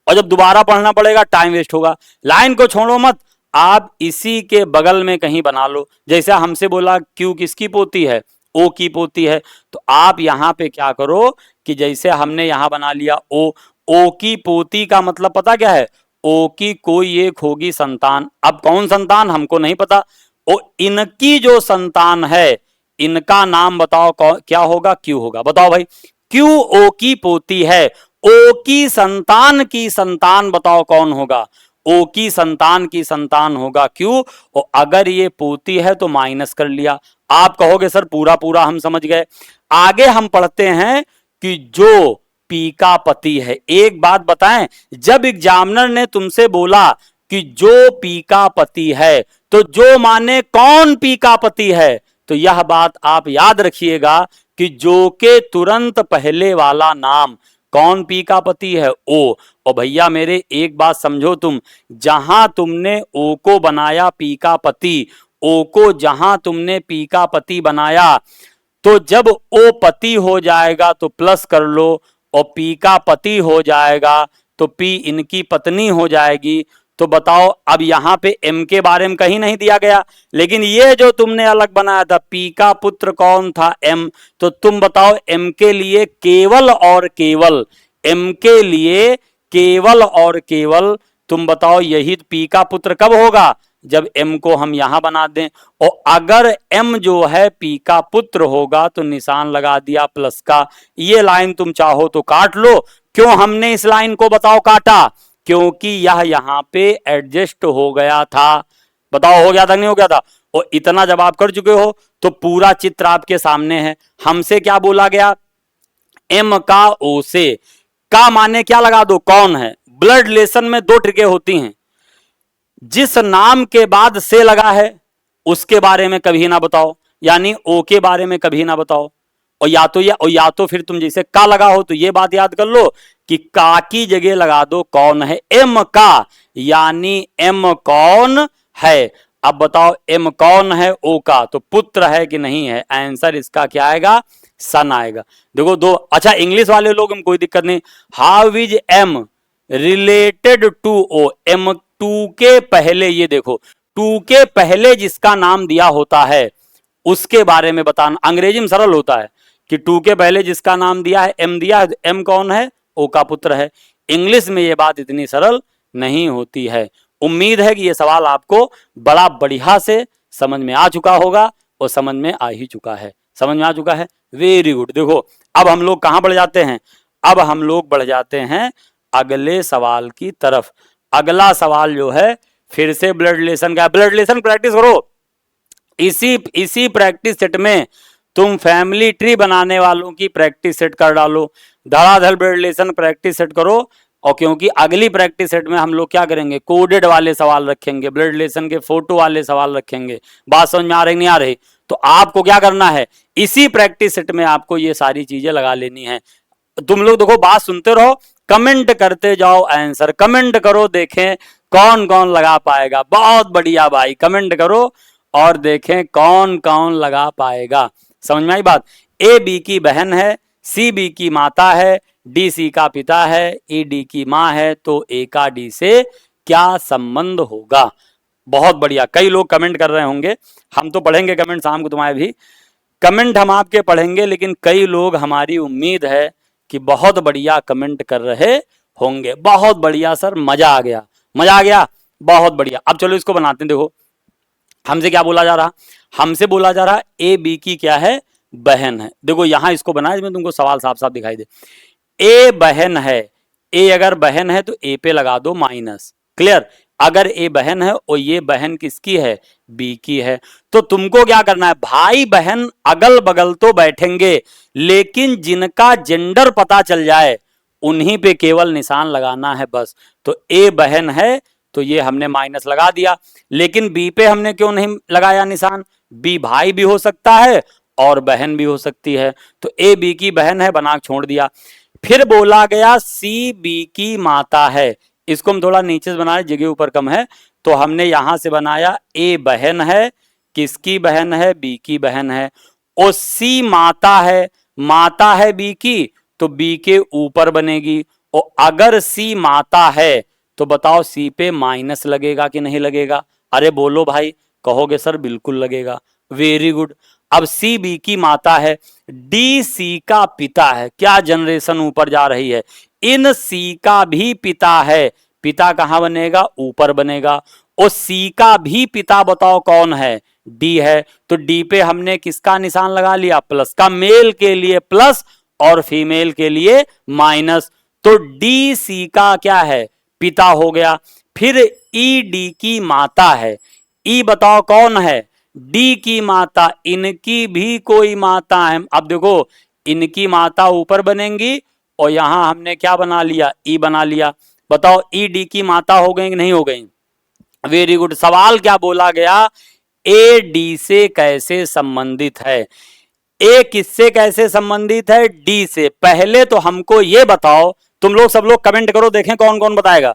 और जब दोबारा पढ़ना पड़ेगा टाइम वेस्ट होगा। लाइन को छोड़ो मत, आप इसी के बगल में कहीं बना लो। जैसे हमसे बोला क्यू किसकी पोती है, ओ की पोती है, तो आप यहां पे क्या करो कि जैसे हमने यहां बना लिया ओ की पोती का मतलब पता क्या है, ओ की कोई एक होगी संतान। अब कौन संतान हमको नहीं पता, ओ इनकी जो संतान है इनका नाम बताओ क्या होगा, क्यू होगा। बताओ भाई, क्यू ओ की पोती है, ओ की संतान बताओ कौन होगा, ओ की संतान होगा क्यू। और अगर ये पोती है तो माइनस कर लिया। आप कहोगे सर पूरा पूरा हम समझ गए। आगे हम पढ़ते हैं कि जो पी का पति है। एक बात बताएं, जब एग्जामिनर ने तुमसे बोला कि जो पी का पति है, तो जो माने कौन पी का पति है, तो यह बात आप याद रखिएगा कि जो के तुरंत पहले वाला नाम कौन पी का पति है, ओ। और भैया मेरे एक बात समझो तुम, जहां तुमने ओ को बनाया पी का पति, ओ को जहां तुमने पी का पति बनाया, तो जब ओ पति हो जाएगा तो प्लस कर लो और पी का पति हो जाएगा तो पी इनकी पत्नी हो जाएगी। तो बताओ, अब यहां पे एम के बारे में कहीं नहीं दिया गया, लेकिन ये जो तुमने अलग बनाया था पी का पुत्र कौन था, एम, तो तुम बताओ एम के लिए केवल और केवल, एम के लिए केवल और केवल तुम बताओ यही पी का पुत्र कब होगा, जब एम को हम यहां बना दें। और अगर एम जो है पी का पुत्र होगा तो निशान लगा दिया प्लस का। ये लाइन तुम चाहो तो काट लो। क्यों हमने इस लाइन को बताओ काटा, क्योंकि यह यहां पे एडजस्ट हो गया था। बताओ हो गया था नहीं हो गया था। और इतना जब आप कर चुके हो तो पूरा चित्र आपके सामने है। हमसे क्या बोला गया, एम का ओ से, का माने क्या लगा दो, कौन है। ब्लड रिलेशन में दो ट्रिकें होती हैं, जिस नाम के बाद से लगा है उसके बारे में कभी ना बताओ, यानी ओ के बारे में कभी ना बताओ। और या तो फिर तुम जैसे का लगा हो तो ये बात याद कर लो कि का की जगह लगा दो कौन है, एम का, यानी एम कौन है। अब बताओ एम कौन है, ओ का, तो पुत्र है कि नहीं है। आंसर इसका क्या आएगा, सन आएगा। देखो दो, अच्छा इंग्लिश वाले लोग हम कोई दिक्कत नहीं, how is M related to O, M two के पहले, ये देखो टू के पहले जिसका नाम दिया होता है उसके बारे में बताना। अंग्रेजी में सरल होता है कि टू के पहले जिसका नाम दिया है, एम दिया है, एम कौन है, ओ का पुत्र है। इंग्लिश में ये बात इतनी सरल नहीं होती है। उम्मीद है कि ये सवाल आपको बड़ा बढ़िया से समझ में आ चुका होगा और समझ में आ ही चुका है, समझ में आ चुका है। Very good. देखो अब हम लोग कहां बढ़ जाते हैं, अब हम लोग बढ़ जाते हैं अगले सवाल की तरफ। अगला सवाल जो है फिर से ब्लड रिलेशन का। ब्लड रिलेशन प्रैक्टिस करो, इसी प्रैक्टिस सेट में तुम फैमिली ट्री बनाने वालों की प्रैक्टिस सेट कर डालो। धड़ाधड़ ब्लड रिलेशन प्रैक्टिस सेट करो। और क्योंकि अगली प्रैक्टिस सेट में हम लोग क्या करेंगे, कोडेड वाले सवाल रखेंगे, ब्लड रिलेशन के फोटो वाले सवाल रखेंगे। बात समझ में आ रही नहीं आ रही, तो आपको क्या करना है, इसी प्रैक्टिस सेट में आपको ये सारी चीजें लगा लेनी है। तुम लोग देखो बात सुनते रहो कमेंट करते जाओ आंसर, कमेंट करो, देखें कौन कौन लगा पाएगा। बहुत बढ़िया भाई, कमेंट करो और देखें कौन कौन लगा पाएगा। समझ में आई बात? ए बी की बहन है, सी बी की माता है, डी सी का पिता है, ई डी की माँ है, तो ए का डी से क्या संबंध होगा? बहुत बढ़िया, कई लोग कमेंट कर रहे होंगे। हम तो पढ़ेंगे कमेंट शाम को तुम्हारे भी कमेंट हम आपके पढ़ेंगे, लेकिन कई लोग, हमारी उम्मीद है कि बहुत बढ़िया कमेंट कर रहे होंगे। बहुत बढ़िया सर, मजा आ गया, मजा आ गया, बहुत बढ़िया। अब चलो इसको बनाते हैं। देखो हमसे क्या बोला जा रहा, हमसे बोला जा रहा ए बी की क्या है, बहन है। देखो यहां इसको बनाया, इसमें तुमको सवाल साफ साफ दिखाई दे। ए बहन है, ए अगर बहन है तो ए पे लगा दो माइनस, क्लियर। अगर ए बहन है और ये बहन किसकी है, बी की है, तो तुमको क्या करना है, भाई बहन अगल बगल तो बैठेंगे, लेकिन जिनका जेंडर पता चल जाए उन्हीं पे केवल निशान लगाना है बस। तो ए बहन है तो ये हमने माइनस लगा दिया, लेकिन बी पे हमने क्यों नहीं लगाया निशान? बी भाई भी हो सकता है और बहन भी हो सकती है, तो ए बी की बहन है, बना छोड़ दिया। फिर बोला गया सी बी की माता है, इसको हम थोड़ा नीचे से बनाए, जगह ऊपर कम है, तो हमने यहां से बनाया ए बहन है, किसकी बहन है, बी की बहन है, और सी माता है, माता है बी की, तो बी के ऊपर बनेगी। और अगर सी माता है तो बताओ सी पे माइनस लगेगा कि नहीं लगेगा? अरे बोलो भाई, कहोगे सर बिल्कुल लगेगा, वेरी गुड। अब सी बी की माता है, डी सी का पिता है, क्या जनरेशन ऊपर जा रही है, इन सी का भी पिता है, पिता कहां बनेगा, ऊपर बनेगा, और सी का भी पिता बताओ कौन है, डी है, तो डी पे हमने किसका निशान लगा लिया, प्लस का, मेल के लिए प्लस और फीमेल के लिए माइनस, तो डी सी का क्या है, पिता हो गया। फिर ई डी की माता है, ई बताओ कौन है, डी की माता, इनकी भी कोई माता है। अब देखो इनकी माता ऊपर बनेंगी और यहां हमने क्या बना लिया, ई बना लिया। बताओ ई डी की माता हो गई कि नहीं हो गई? Very good. सवाल क्या बोला गया, ए डी से कैसे संबंधित है, ए किससे कैसे संबंधित है, डी से। पहले तो हमको ये बताओ, तुम लोग सब लोग कमेंट करो, देखें कौन कौन बताएगा।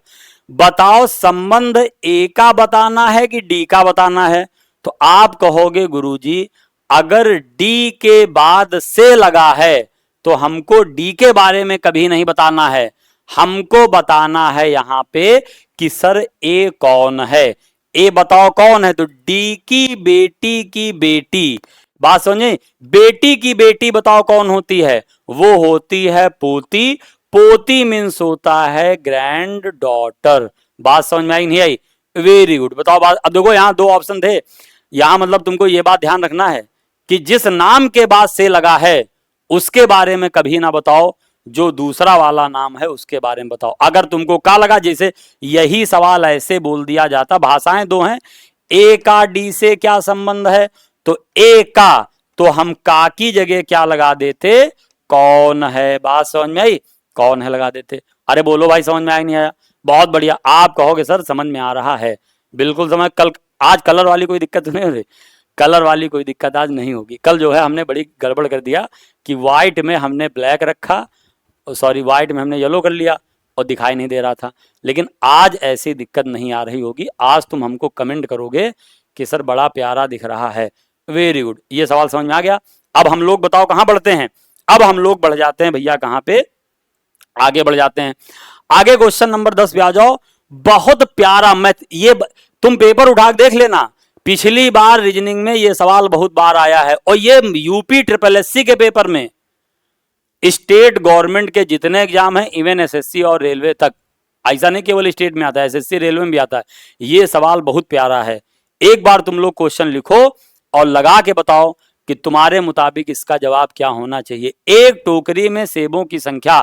बताओ संबंध ए का बताना है कि डी का बताना है? तो आप कहोगे गुरुजी अगर डी के बाद से लगा है तो हमको डी के बारे में कभी नहीं बताना है, हमको बताना है यहां पे कि सर ए कौन है, ए बताओ कौन है, तो डी की बेटी, बात समझे, बेटी की बेटी बताओ कौन होती है, वो होती है पोती, पोती मीन्स होता है ग्रैंड डॉटर। बात समझ में आई नहीं आई? Very good. बताओ बात। अब देखो यहां दो ऑप्शन थे, यहां मतलब तुमको ये बात ध्यान रखना है कि जिस नाम के बाद से लगा है उसके बारे में कभी ना बताओ, जो दूसरा वाला नाम है उसके बारे में बताओ। अगर तुमको का लगा, जैसे यही सवाल ऐसे बोल दिया जाता, भाषाएं दो हैं, ए का डी से क्या संबंध है, तो ए का, तो हम का की जगह क्या लगा देते, कौन है। बात समझ में आई? कौन है लगा देते। अरे बोलो भाई समझ में आया नहीं आया? बहुत बढ़िया। आप कहोगे सर समझ में आ रहा है, बिल्कुल समझ। कल आज कलर वाली कोई दिक्कत नहीं हो रही, कलर वाली कोई दिक्कत आज नहीं होगी। कल जो है हमने बड़ी गड़बड़ कर दिया कि व्हाइट में हमने ब्लैक रखा, सॉरी व्हाइट में हमने येलो कर लिया और दिखाई नहीं दे रहा था, लेकिन आज ऐसी दिक्कत नहीं आ रही होगी। आज तुम हमको कमेंट करोगे कि सर बड़ा प्यारा दिख रहा है। वेरी गुड, ये सवाल समझ में आ गया। अब हम लोग बताओ कहां बढ़ते हैं, अब हम लोग बढ़ जाते हैं भैया कहां पे, आगे बढ़ जाते हैं। आगे क्वेश्चन नंबर 10 पे आ जाओ। बहुत प्यारा मैथ, ये तुम पेपर उठा के देख लेना, पिछली बार रीजनिंग में ये सवाल बहुत बार आया है, और ये यूपी ट्रिपल एससी के पेपर में, स्टेट गवर्नमेंट के जितने एग्जाम हैं, इवन एसएससी और रेलवे तक, ऐसा नहीं केवल स्टेट में आता है, एसएससी रेलवे में भी आता है। ये सवाल बहुत प्यारा है। एक बार तुम लोग क्वेश्चन लिखो और लगा के बताओ कि तुम्हारे मुताबिक इसका जवाब क्या होना चाहिए। एक टोकरी में सेबों की संख्या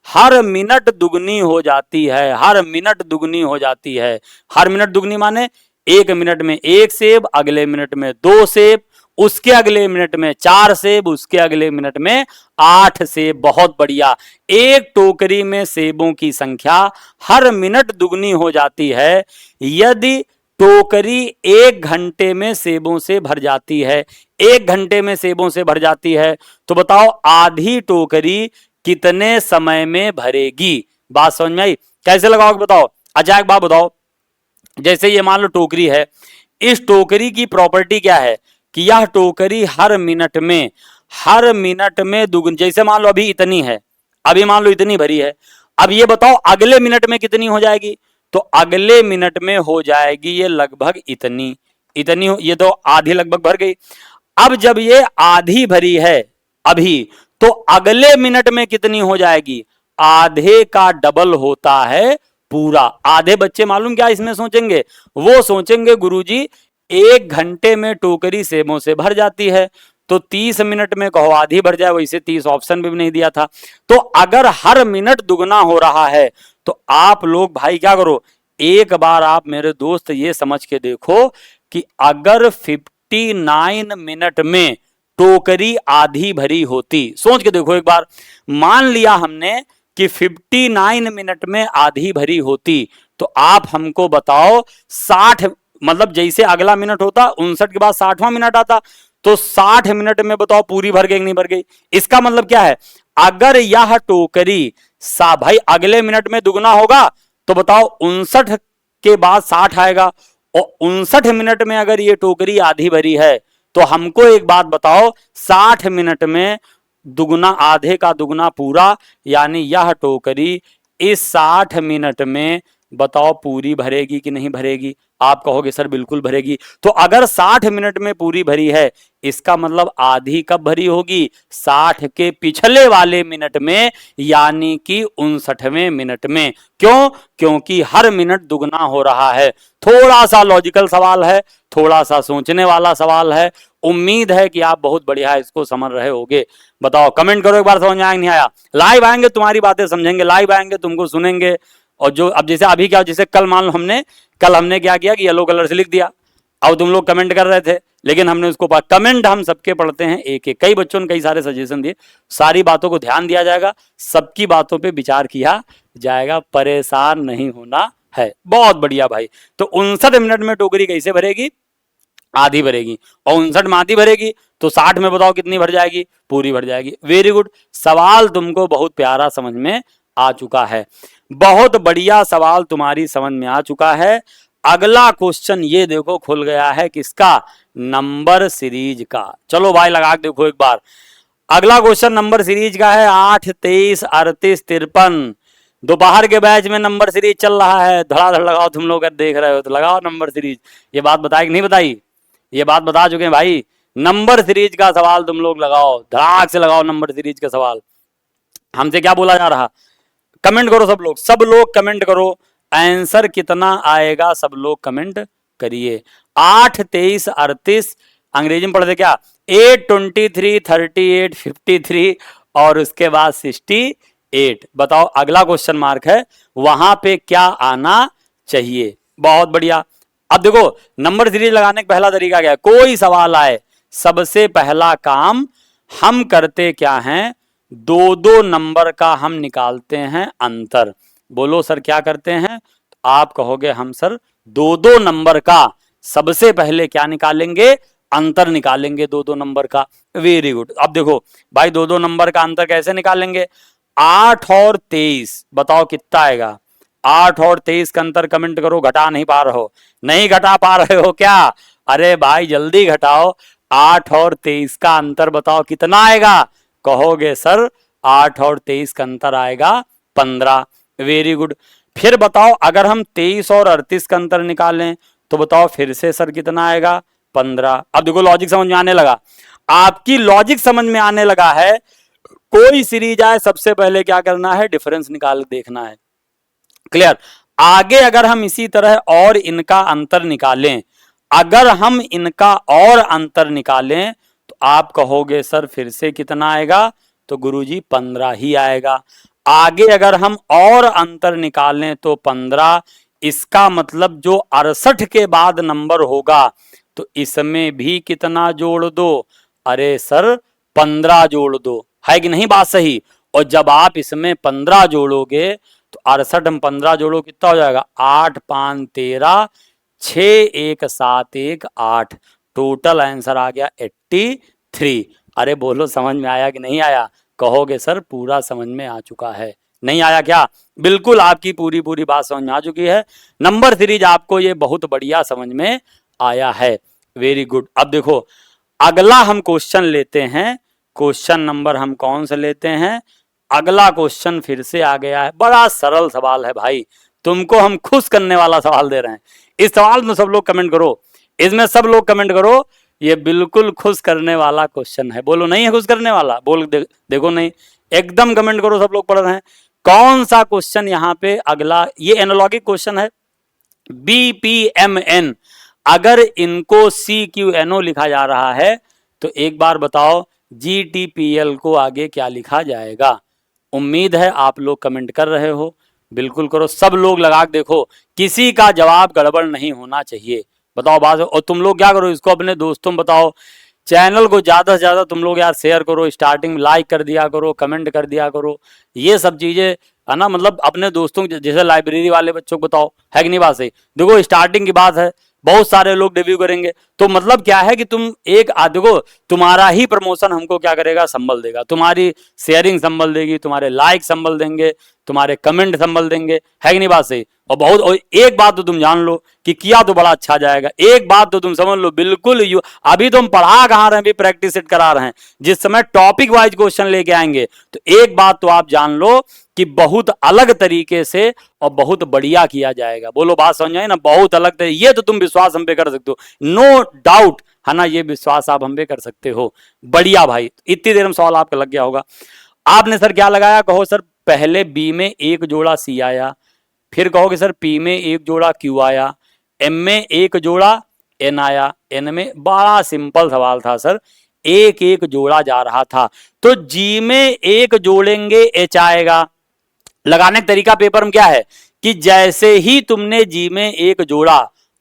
हर मिनट दुगनी हो जाती है, हर मिनट दुगनी हो जाती है। हर मिनट दुगनी माने एक मिनट में एक सेब, अगले मिनट में 2 सेब, उसके अगले मिनट में 4 सेब, उसके अगले मिनट में 8 सेब। बहुत बढ़िया। एक टोकरी में सेबों की संख्या हर मिनट दुगनी हो जाती है यदि टोकरी 1 घंटे में सेबों से भर जाती है। 1 घंटे में सेबों से भर जाती है, तो बताओ आधी टोकरी कितने समय में भरेगी। बात समझ में आई? कैसे लगाओगे बताओ? अच्छा एक बात बताओ, जैसे ये मान लो टोकरी है, इस टोकरी की प्रॉपर्टी क्या है कि यह टोकरी हर मिनट में दुगुनी, जैसे मान लो अभी इतनी है, अभी मान लो इतनी भरी है, अब ये बताओ अगले मिनट में कितनी हो जाएगी? तो अगले मिनट में हो जाएगी ये लगभग इतनी, ये तो आधी लगभग भर गई। अब जब ये आधी भरी है अभी, तो अगले मिनट में कितनी हो जाएगी? आधे का डबल होता है पूरा। आधे बच्चे मालूम क्या इसमें सोचेंगे? वो सोचेंगे गुरुजी 1 घंटे में टोकरी सेबों से भर जाती है, तो 30 मिनट में कहो आधी भर जाए, वैसे 30 ऑप्शन भी नहीं दिया था। तो अगर हर मिनट दुगना हो रहा है तो आप लोग भाई क्या करो, एक बार आप मेरे दोस्त ये समझ के देखो कि अगर 59 मिनट में टोकरी आधी भरी होती, सोच के देखो एक बार, मान लिया हमने कि 59 मिनट में आधी भरी होती, तो आप हमको बताओ 60, मतलब जैसे अगला मिनट होता 59 के बाद 60वां मिनट आता, तो 60 मिनट में बताओ पूरी भर गई कि नहीं भर गई? इसका मतलब क्या है, अगर यह टोकरी सा भाई अगले मिनट में दुगना होगा तो बताओ 59 के बाद 60 आएगा, और 59 मिनट में अगर ये टोकरी आधी भरी है तो हमको एक बात बताओ 60 मिनट में दुगना, आधे का दुगना पूरा, यानी यह टोकरी इस 60 मिनट में बताओ पूरी भरेगी कि नहीं भरेगी? आप कहोगे सर बिल्कुल भरेगी। तो अगर 60 मिनट में पूरी भरी है, इसका मतलब आधी कब भरी होगी? 60 के पिछले वाले मिनट में, यानी कि 59वें मिनट में। क्यों? क्योंकि हर मिनट दुगना हो रहा है। थोड़ा सा लॉजिकल सवाल है, थोड़ा सा सोचने वाला सवाल है, उम्मीद है कि आप बहुत बढ़िया इसको समझ रहे होगे। बताओ, कमेंट करो एक बार, समझ में आया नहीं आया? लाइव आएंगे तुम्हारी बातें समझेंगे, लाइव आएंगे तुमको सुनेंगे। और जो अब जैसे अभी क्या, जैसे कल मान लो कल हमने क्या किया कि येलो कलर से लिख दिया, अब तुम लोग कमेंट कर रहे थे, लेकिन हमने उसको कमेंट हम सबके पढ़ते हैं एक एक, कई बच्चों ने कई सारे सजेशन दिए, सारी बातों को ध्यान दिया जाएगा, सबकी बातों पे विचार किया जाएगा, परेशान नहीं होना है। बहुत बढ़िया भाई। तो 59 मिनट में टोकरी कैसे भरेगी? आधी भरेगी, और 59 में आधी भरेगी तो 60 में बताओ कितनी भर जाएगी? पूरी भर जाएगी। वेरी गुड, सवाल तुमको बहुत प्यारा समझ में आ चुका है, बहुत बढ़िया सवाल तुम्हारी समझ में आ चुका है। अगला क्वेश्चन ये देखो खुल गया है किसका? नंबर सीरीज का। चलो भाई लगा के देखो एक बार। अगला क्वेश्चन नंबर सीरीज का है 8, 23, 38, 53। दोपहर के बैच में नंबर सीरीज चल रहा है, धड़ाधड़ लगाओ, तुम लोग अगर देख रहे हो तो लगाओ नंबर सीरीज। ये बात बताई कि नहीं बताई? ये बात बता चुके हैं भाई। नंबर सीरीज का सवाल तुम लोग लगाओ, धड़ाक से लगाओ नंबर सीरीज का सवाल। हमसे क्या बोला जा रहा? कमेंट करो सब लोग कमेंट करो, आंसर कितना आएगा सब लोग कमेंट करिए। 8, 23, 38, अंग्रेजी में पढ़ते क्या? 8, 23, 38, 53 और उसके बाद 68। बताओ अगला क्वेश्चन मार्क है, वहां पे क्या आना चाहिए? बहुत बढ़िया। अब देखो नंबर सीरीज लगाने का पहला तरीका क्या है? कोई सवाल आए, सबसे पहला काम हम करते क्या हैं? 2-2 नंबर का हम निकालते हैं अंतर। बोलो सर क्या करते हैं? आप कहोगे हम सर 2-2 नंबर का सबसे पहले क्या निकालेंगे? अंतर निकालेंगे 2-2 नंबर का। Very good. अब देखो भाई 2-2 नंबर का अंतर कैसे निकालेंगे? 8 और 23 बताओ कितना आएगा? 8 और 23 का अंतर कमेंट करो, घटा नहीं पा रहे हो? नहीं घटा पा रहे हो क्या? अरे भाई जल्दी घटाओ, 8 और 23 का अंतर बताओ कितना आएगा? कहोगे सर 8 और 23 का अंतर आएगा 15। Very good. फिर बताओ अगर हम 23 और 38 का अंतर निकालें तो बताओ फिर से सर कितना आएगा? 15। अब देखो लॉजिक समझ में आने लगा, आपकी लॉजिक समझ में आने लगा है। कोई सीरीज आए सबसे पहले क्या करना है? डिफरेंस निकाल देखना है। क्लियर? आगे अगर हम इसी तरह और इनका अंतर निकालें, अगर हम इनका और अंतर निकालें तो आप कहोगे सर फिर से कितना आएगा? तो गुरुजी 15 ही आएगा। आगे अगर हम और अंतर निकालें तो 15, इसका मतलब जो 68 के बाद नंबर होगा तो इसमें भी कितना जोड़ दो? अरे सर 15 जोड़ दो। है कि नहीं बात सही? और जब आप इसमें 15 जोड़ोगे तो 68 में 15 जोड़ो कितना हो जाएगा? 8, 5, 13, 6, 1, 7, 1, 8। टोटल आंसर आ गया 83। अरे बोलो समझ में आया कि नहीं आया? कहोगे सर पूरा समझ में आ चुका है। नहीं आया क्या? बिल्कुल आपकी पूरी पूरी बात समझ में आ चुकी है। नंबर सीरीज आपको ये बहुत बढ़िया समझ में आया है, वेरी गुड। अब देखो अगला हम क्वेश्चन लेते हैं। क्वेश्चन नंबर हम कौन सा लेते हैं? अगला क्वेश्चन फिर से आ गया है, बड़ा सरल सवाल है भाई, तुमको हम खुश करने वाला सवाल दे रहे हैं। इस सवाल में सब लोग कमेंट करो, इसमें सब लोग कमेंट करो, ये बिल्कुल खुश करने वाला क्वेश्चन है। बोलो नहीं है खुश करने वाला? बोल देखो नहीं, एकदम कमेंट करो, सब लोग पढ़ रहे हैं। कौन सा क्वेश्चन यहाँ पे अगला? ये एनालॉगिक क्वेश्चन है, BPMN। अगर इनको CQNO लिखा जा रहा है तो एक बार बताओ GTPL को आगे क्या लिखा जाएगा? उम्मीद है आप लोग कमेंट कर रहे हो, बिल्कुल करो, सब लोग लगा के देखो, किसी का जवाब गड़बड़ नहीं होना चाहिए। बताओ बात। और तुम लोग क्या करो, इसको अपने दोस्तों में बताओ, चैनल को ज्यादा से ज्यादा तुम लोग यार शेयर करो, स्टार्टिंग में लाइक कर दिया करो, कमेंट कर दिया करो, ये सब चीजें है ना। मतलब अपने दोस्तों जैसे लाइब्रेरी वाले बच्चों को बताओ, है कि नहीं बात सही? देखो स्टार्टिंग की बात है, बहुत सारे लोग डेब्यू करेंगे, तो मतलब क्या है कि तुम एक देखो तुम्हारा ही प्रमोशन हमको क्या करेगा, संबल देगा, तुम्हारी शेयरिंग संबल देगी, तुम्हारे लाइक संबल देंगे, तुम्हारे कमेंट संबल देंगे, है कि नहीं बात सही? और एक बात तो तुम जान लो कि किया तो बड़ा अच्छा जाएगा, एक बात तो तुम समझ लो, बिल्कुल अभी तो हम पढ़ा कहाँ रहे हैं, अभी प्रैक्टिस सेट करा रहे हैं। जिस समय टॉपिक वाइज क्वेश्चन लेके आएंगे तो एक बात तो आप जान लो कि बहुत अलग तरीके से और बहुत बढ़िया किया जाएगा। बोलो बात समझ आए ना? बहुत अलग तरीके, ये तो तुम विश्वास हम पे कर सकते हो, नो डाउट, है ना, ये विश्वास आप हम पे कर सकते हो। बढ़िया भाई, इतनी देर में सवाल आपका लग गया होगा। आपने सर क्या लगाया? कहो सर पहले बी में एक जोड़ा सी आया, फिर कहोगे सर पी में एक जोड़ा क्यू आया, एम में एक जोड़ा एन आया, एन में, बड़ा सिंपल सवाल था सर, एक एक जोड़ा जा रहा था, तो जी में एक जोड़ेंगे एच आएगा। लगाने का तरीका पेपर में क्या है कि जैसे ही तुमने जी में एक जोड़ा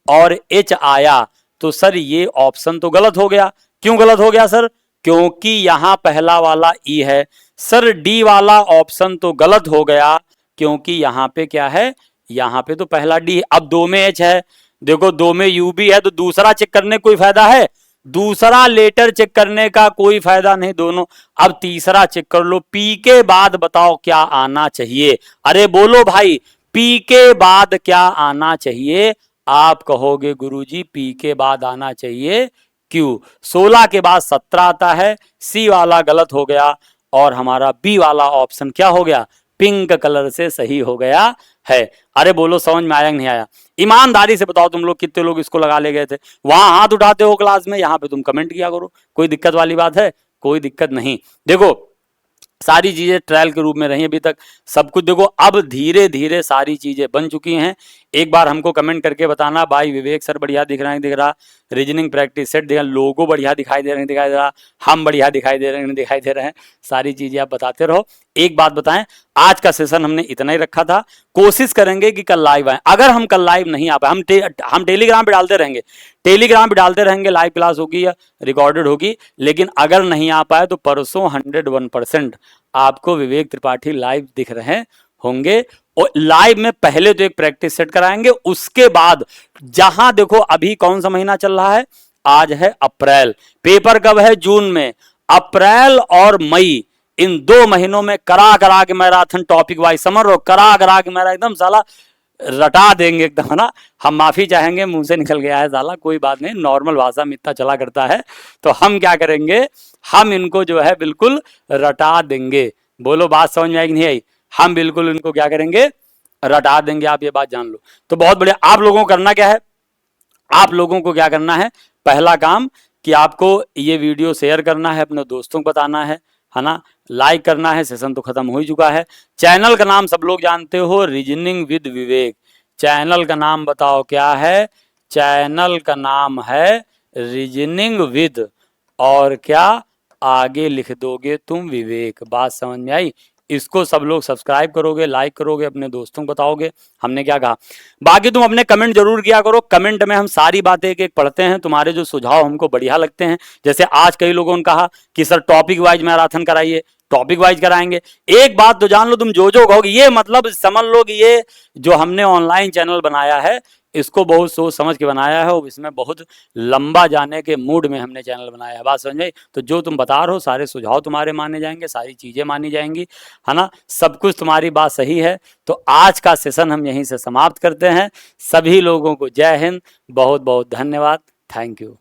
और एच आया तो सर ये ऑप्शन तो गलत हो गया। क्यों गलत हो गया सर? क्योंकि यहां पहला वाला ई है। सर डी वाला ऑप्शन तो गलत हो गया क्योंकि यहां पे क्या है, यहां पे तो पहला डी है। अब दो में एच है, देखो दो में यू भी है, तो दूसरा चेक करने कोई फायदा है? दूसरा लेटर चेक करने का कोई फायदा नहीं दोनों। अब तीसरा चेक कर लो, पी के बाद बताओ क्या आना चाहिए? अरे बोलो भाई, पी के बाद क्या आना चाहिए? आप कहोगे गुरुजी पी के बाद आना चाहिए क्यू। 16 के बाद 17 आता है, सी वाला गलत हो गया और हमारा बी वाला ऑप्शन क्या हो गया, पिंक कलर से सही हो गया है। अरे बोलो समझ में आया नहीं आया? ईमानदारी से बताओ तुम लोग कितने लोग इसको लगा ले गए थे? वहां हाथ उठाते हो क्लास में, यहां पे तुम कमेंट किया करो, कोई दिक्कत वाली बात है? कोई दिक्कत नहीं। देखो सारी चीजें ट्रायल के रूप में रही अभी तक, सब कुछ देखो अब धीरे धीरे सारी चीजें बन चुकी हैं। एक बार हमको कमेंट करके बताना, भाई विवेक सर बढ़िया दिख रहा है, दिख रहा, रीजनिंग प्रैक्टिस सेट दिख रहा, लोगो बढ़िया दिखाई दे रहे हैं, दिखाई दे रहा, हम बढ़िया दिखाई दे रहे हैं, दिखाई दे रहे हैं, सारी चीजें आप बताते रहो। एक बात बताएं, आज का सेशन हमने इतना ही रखा था, कोशिश करेंगे कि कल लाइव आए। अगर हम कल लाइव नहीं आ पाए, हम टेलीग्राम पे डालते रहेंगे, टेलीग्राम पे डालते रहेंगे, लाइव क्लास होगी या रिकॉर्डेड होगी, लेकिन अगर नहीं आ पाए तो परसों 101% आपको विवेक त्रिपाठी लाइव दिख रहे होंगे। और लाइव में पहले तो एक प्रैक्टिस सेट कराएंगे, उसके बाद जहां देखो अभी कौन सा महीना चल रहा है, आज है अप्रैल, पेपर कब है, जून में। अप्रैल और मई इन 2 महीनों में करा करा के मैराथन टॉपिक वाइज, समझ रहे हो, करा करा के मेरा एकदम साला रटा देंगे एकदम, है ना। हम माफी चाहेंगे, मुंह से निकल गया है साला, कोई बात नहीं, नॉर्मल भाषा में इतना चला करता है, तो हम क्या करेंगे, हम इनको जो है बिल्कुल रटा देंगे। बोलो बात समझ में आई कि नहीं आई? हम बिल्कुल इनको क्या करेंगे, रटा देंगे, आप ये बात जान लो। तो बहुत बढ़िया। आप लोगों को करना क्या है, आप लोगों को क्या करना है, पहला काम कि आपको ये वीडियो शेयर करना है, अपने दोस्तों को बताना है ना, लाइक करना है। सेशन तो खत्म हो ही चुका है। चैनल का नाम सब लोग जानते हो, रीजनिंग विद विवेक। चैनल का नाम बताओ क्या है? चैनल का नाम है रीजनिंग विद, और क्या आगे लिख दोगे तुम, विवेक। बात समझ में आई? इसको सब लोग सब्सक्राइब करोगे, लाइक करोगे, अपने दोस्तों को बताओगे हमने क्या कहा। बाकी तुम अपने कमेंट जरूर किया करो, कमेंट में हम सारी बातें एक एक पढ़ते हैं, तुम्हारे जो सुझाव हमको बढ़िया लगते हैं। जैसे आज कई लोगों ने कहा कि सर टॉपिक वाइज मैराथन कराइए, टॉपिक वाइज कराएंगे। एक बात तो जान लो, तुम जो कहोगे ये मतलब समझ लो कि ये जो हमने ऑनलाइन चैनल बनाया है इसको बहुत सोच समझ के बनाया है और इसमें बहुत लंबा जाने के मूड में हमने चैनल बनाया है। बात समझ में आई? तो जो तुम बता रहे हो सारे सुझाव तुम्हारे माने जाएंगे, सारी चीजें मानी जाएंगी, है ना, सब कुछ तुम्हारी बात सही है। तो आज का सेशन हम यहीं से समाप्त करते हैं। सभी लोगों को जय हिंद, बहुत बहुत धन्यवाद, थैंक यू।